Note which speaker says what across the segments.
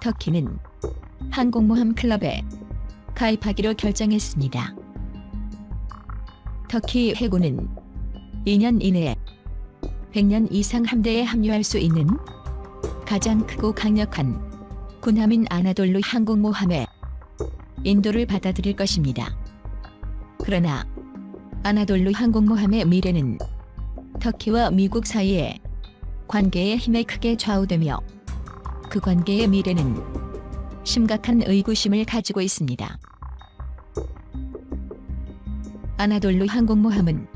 Speaker 1: 터키는 항공모함 클럽에 가입하기로 결정했습니다. 터키 해군은 2년 이내에 100년 이상 함대에 합류할 수 있는 가장 크고 강력한 군함인 아나돌루 항공모함에 인도를 받아들일 것입니다. 그러나 아나돌루 항공모함의 미래는 터키와 미국 사이의 관계의 힘에 크게 좌우되며 그 관계의 미래는 심각한 의구심을 가지고 있습니다. 아나돌루 항공모함은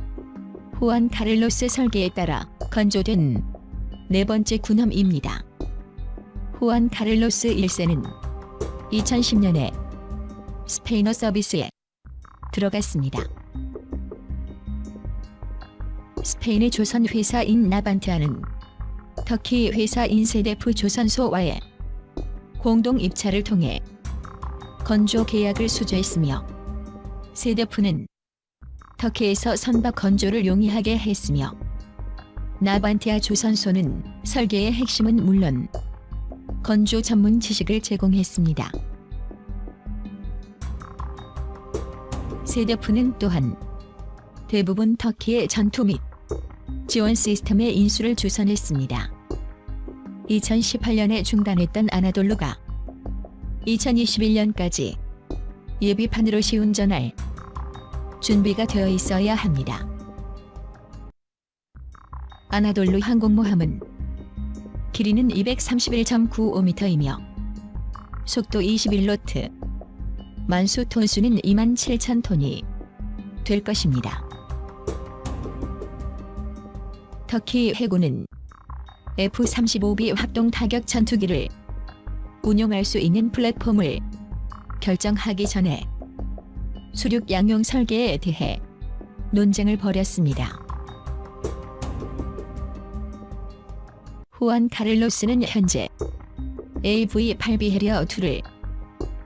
Speaker 1: 후안 카를로스 설계에 따라 건조된 네 번째 군함입니다. 후안 카를로스 1세는 2010년에 스페인어 서비스에 들어갔습니다. 스페인의 조선 회사인 나반티아는 터키 회사인 세데프 조선소와의 공동 입찰을 통해 건조 계약을 수주했으며 세데프는 터키에서 선박 건조를 용이하게 했으며 나반티아 조선소는 설계의 핵심은 물론 건조 전문 지식을 제공했습니다. 세데프는 또한 대부분 터키의 전투 및 지원 시스템의 인수를 주선했습니다. 2018년에 중단했던 아나돌루가 2021년까지 예비판으로 시운전할 준비가 되어 있어야 합니다. 아나돌루 항공모함은 길이는 231.95m이며 속도 21노트, 만수 톤수는 27,000톤이 될 것입니다. 터키 해군은 F-35B 합동 타격 전투기를 운용할 수 있는 플랫폼을 결정하기 전에 수륙 양용 설계에 대해 논쟁을 벌였습니다. 후안 카를로스는 현재 AV-8B 해리어2를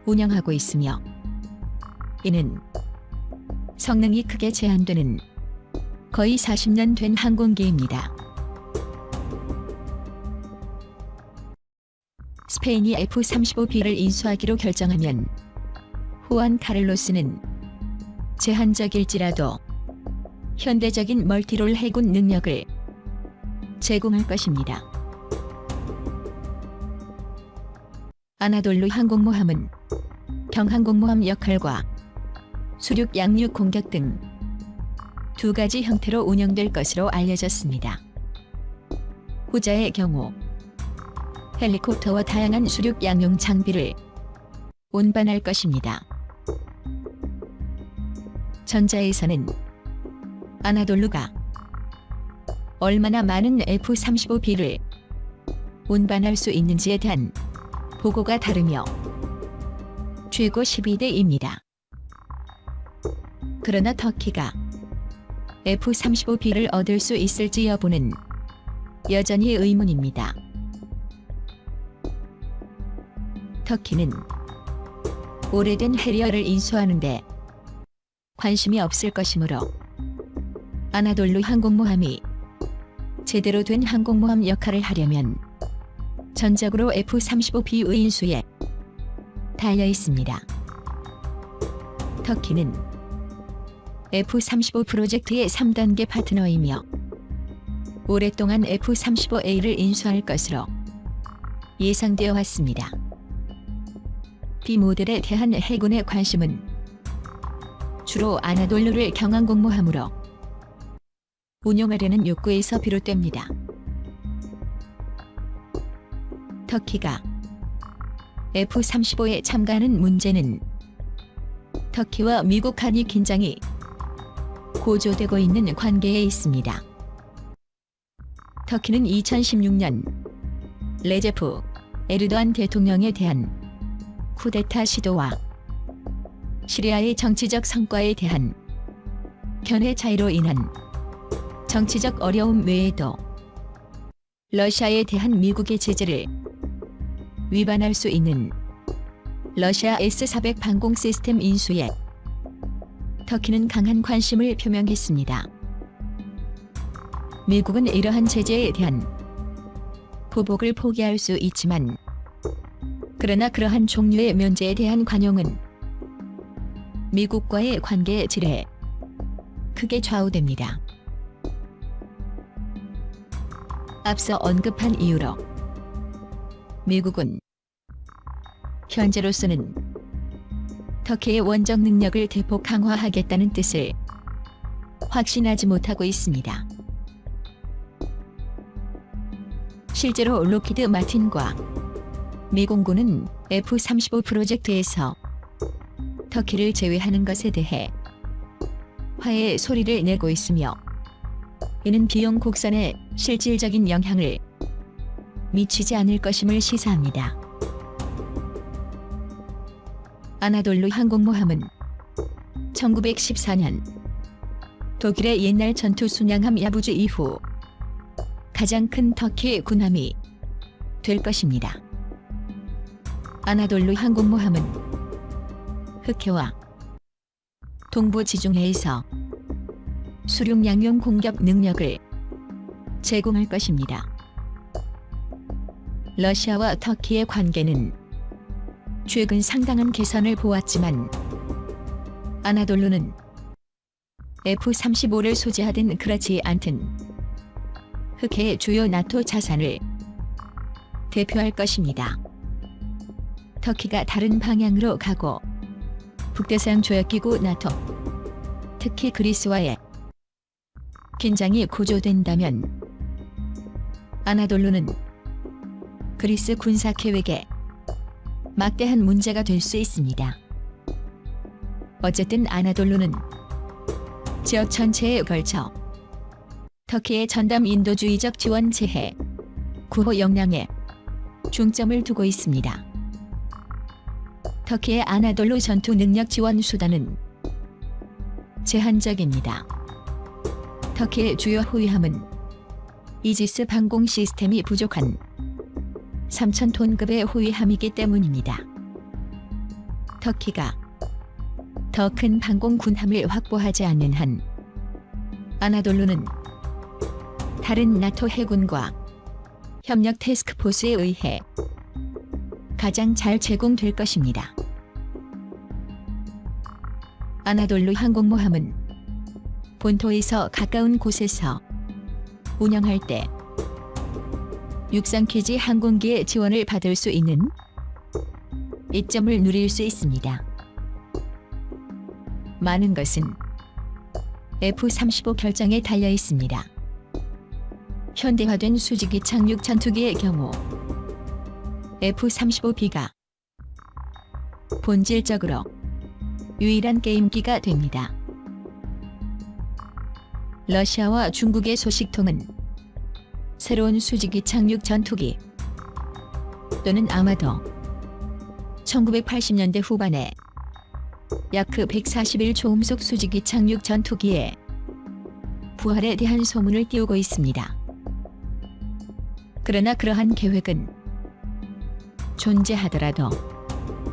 Speaker 1: 운영하고 있으며 이는 성능이 크게 제한되는 거의 40년 된 항공기입니다. 스페인이 F-35B를 인수하기로 결정하면 후안 카를로스는 제한적일지라도 현대적인 멀티롤 해군 능력을 제공할 것입니다. 아나돌루 항공모함은 경항공모함 역할과 수륙 양육 공격 등 두 가지 형태로 운영될 것으로 알려졌습니다. 후자의 경우 헬리콥터와 다양한 수륙 양용 장비를 운반할 것입니다. 전자에서는 아나돌루가 얼마나 많은 F-35B를 운반할 수 있는지에 대한 보고가 다르며 최고 12대입니다. 그러나 터키가 F-35B를 얻을 수 있을지 여부는 여전히 의문입니다. 터키는 오래된 해리어를 인수하는데 관심이 없을 것이므로 아나돌루 항공모함이 제대로 된 항공모함 역할을 하려면 전적으로 F-35B의 인수에 달려 있습니다. 터키는 F-35 프로젝트의 3단계 파트너이며 오랫동안 F-35A를 인수할 것으로 예상되어 왔습니다. B 모델에 대한 해군의 관심은 주로 아나돌루를 경항공모함으로 운용하려는 욕구에서 비롯됩니다. 터키가 F-35에 참가하는 문제는 터키와 미국 간의 긴장이 고조되고 있는 관계에 있습니다. 터키는 2016년 레제프 에르도안 대통령에 대한 쿠데타 시도와 시리아의 정치적 성과에 대한 견해 차이로 인한 정치적 어려움 외에도 러시아에 대한 미국의 제재를 위반할 수 있는 러시아 S-400 방공 시스템 인수에 터키는 강한 관심을 표명했습니다. 미국은 이러한 제재에 대한 보복을 포기할 수 있지만 그러나 그러한 종류의 면제에 대한 관용은 미국과의 관계의 질에 크게 좌우됩니다. 앞서 언급한 이유로 미국은 현재로서는 터키의 원정 능력을 대폭 강화하겠다는 뜻을 확신하지 못하고 있습니다. 실제로 록히드 마틴과 미 공군은 F-35 프로젝트에서 터키를 제외하는 것에 대해 화해의 소리를 내고 있으며 이는 비용 곡선에 실질적인 영향을 미치지 않을 것임을 시사합니다. 아나돌루 항공모함은 1914년 독일의 옛날 전투 순양함 야부주 이후 가장 큰 터키 군함이 될 것입니다. 아나돌루 항공모함은 흑해와 동부 지중해에서 수륙 양용 공격 능력을 제공할 것입니다. 러시아와 터키의 관계는 최근 상당한 개선을 보았지만 아나돌루는 F-35를 소지하든 그렇지 않든 흑해의 주요 나토 자산을 대표할 것입니다. 터키가 다른 방향으로 가고 북대서양 조약기구 나토, 특히 그리스와의 긴장이 고조된다면 아나돌루는 그리스 군사 계획에 막대한 문제가 될 수 있습니다. 어쨌든 아나돌루는 지역 전체에 걸쳐 터키의 전담 인도주의적 지원 재해 구호 역량에 중점을 두고 있습니다. 터키의 아나돌루 전투 능력 지원 수단은 제한적입니다. 터키의 주요 호위함은 이지스 방공 시스템이 부족한 3,000톤급의 호위함이기 때문입니다. 터키가 더 큰 방공 군함을 확보하지 않는 한 아나돌루는 다른 나토 해군과 협력 태스크포스에 의해 가장 잘 제공될 것입니다. 아나돌루 항공모함은 본토에서 가까운 곳에서 운영할 때 육상기지 항공기의 지원을 받을 수 있는 이점을 누릴 수 있습니다. 많은 것은 F-35 결정에 달려 있습니다. 현대화된 수직이 착륙 전투기의 경우 F-35B가 본질적으로 유일한 게임기가 됩니다. 러시아와 중국의 소식통은 새로운 수직이 착륙 전투기 또는 아마도 1980년대 후반에 야크 141 초음속 수직이 착륙 전투기의 부활에 대한 소문을 띄우고 있습니다. 그러나 그러한 계획은 존재하더라도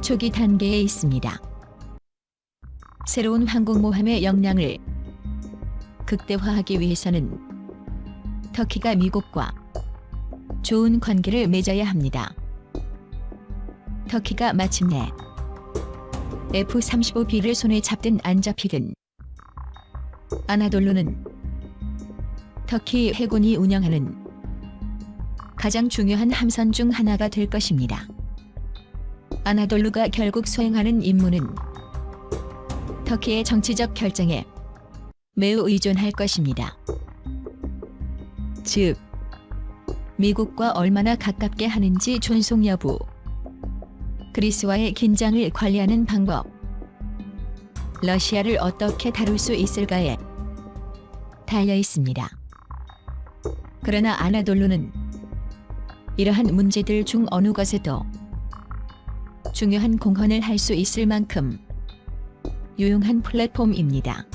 Speaker 1: 초기 단계에 있습니다. 새로운 항공모함의 역량을 극대화하기 위해서는 터키가 미국과 좋은 관계를 맺어야 합니다. 터키가 마침내 F-35B를 손에 잡든 안 잡히든 아나돌루는 터키 해군이 운영하는 가장 중요한 함선 중 하나가 될 것입니다. 아나돌루가 결국 수행하는 임무는 터키의 정치적 결정에 매우 의존할 것입니다. 즉, 미국과 얼마나 가깝게 하는지 존속 여부, 그리스와의 긴장을 관리하는 방법, 러시아를 어떻게 다룰 수 있을까에 달려 있습니다. 그러나 아나돌루는 이러한 문제들 중 어느 것에도 중요한 공헌을 할 수 있을 만큼 유용한 플랫폼입니다.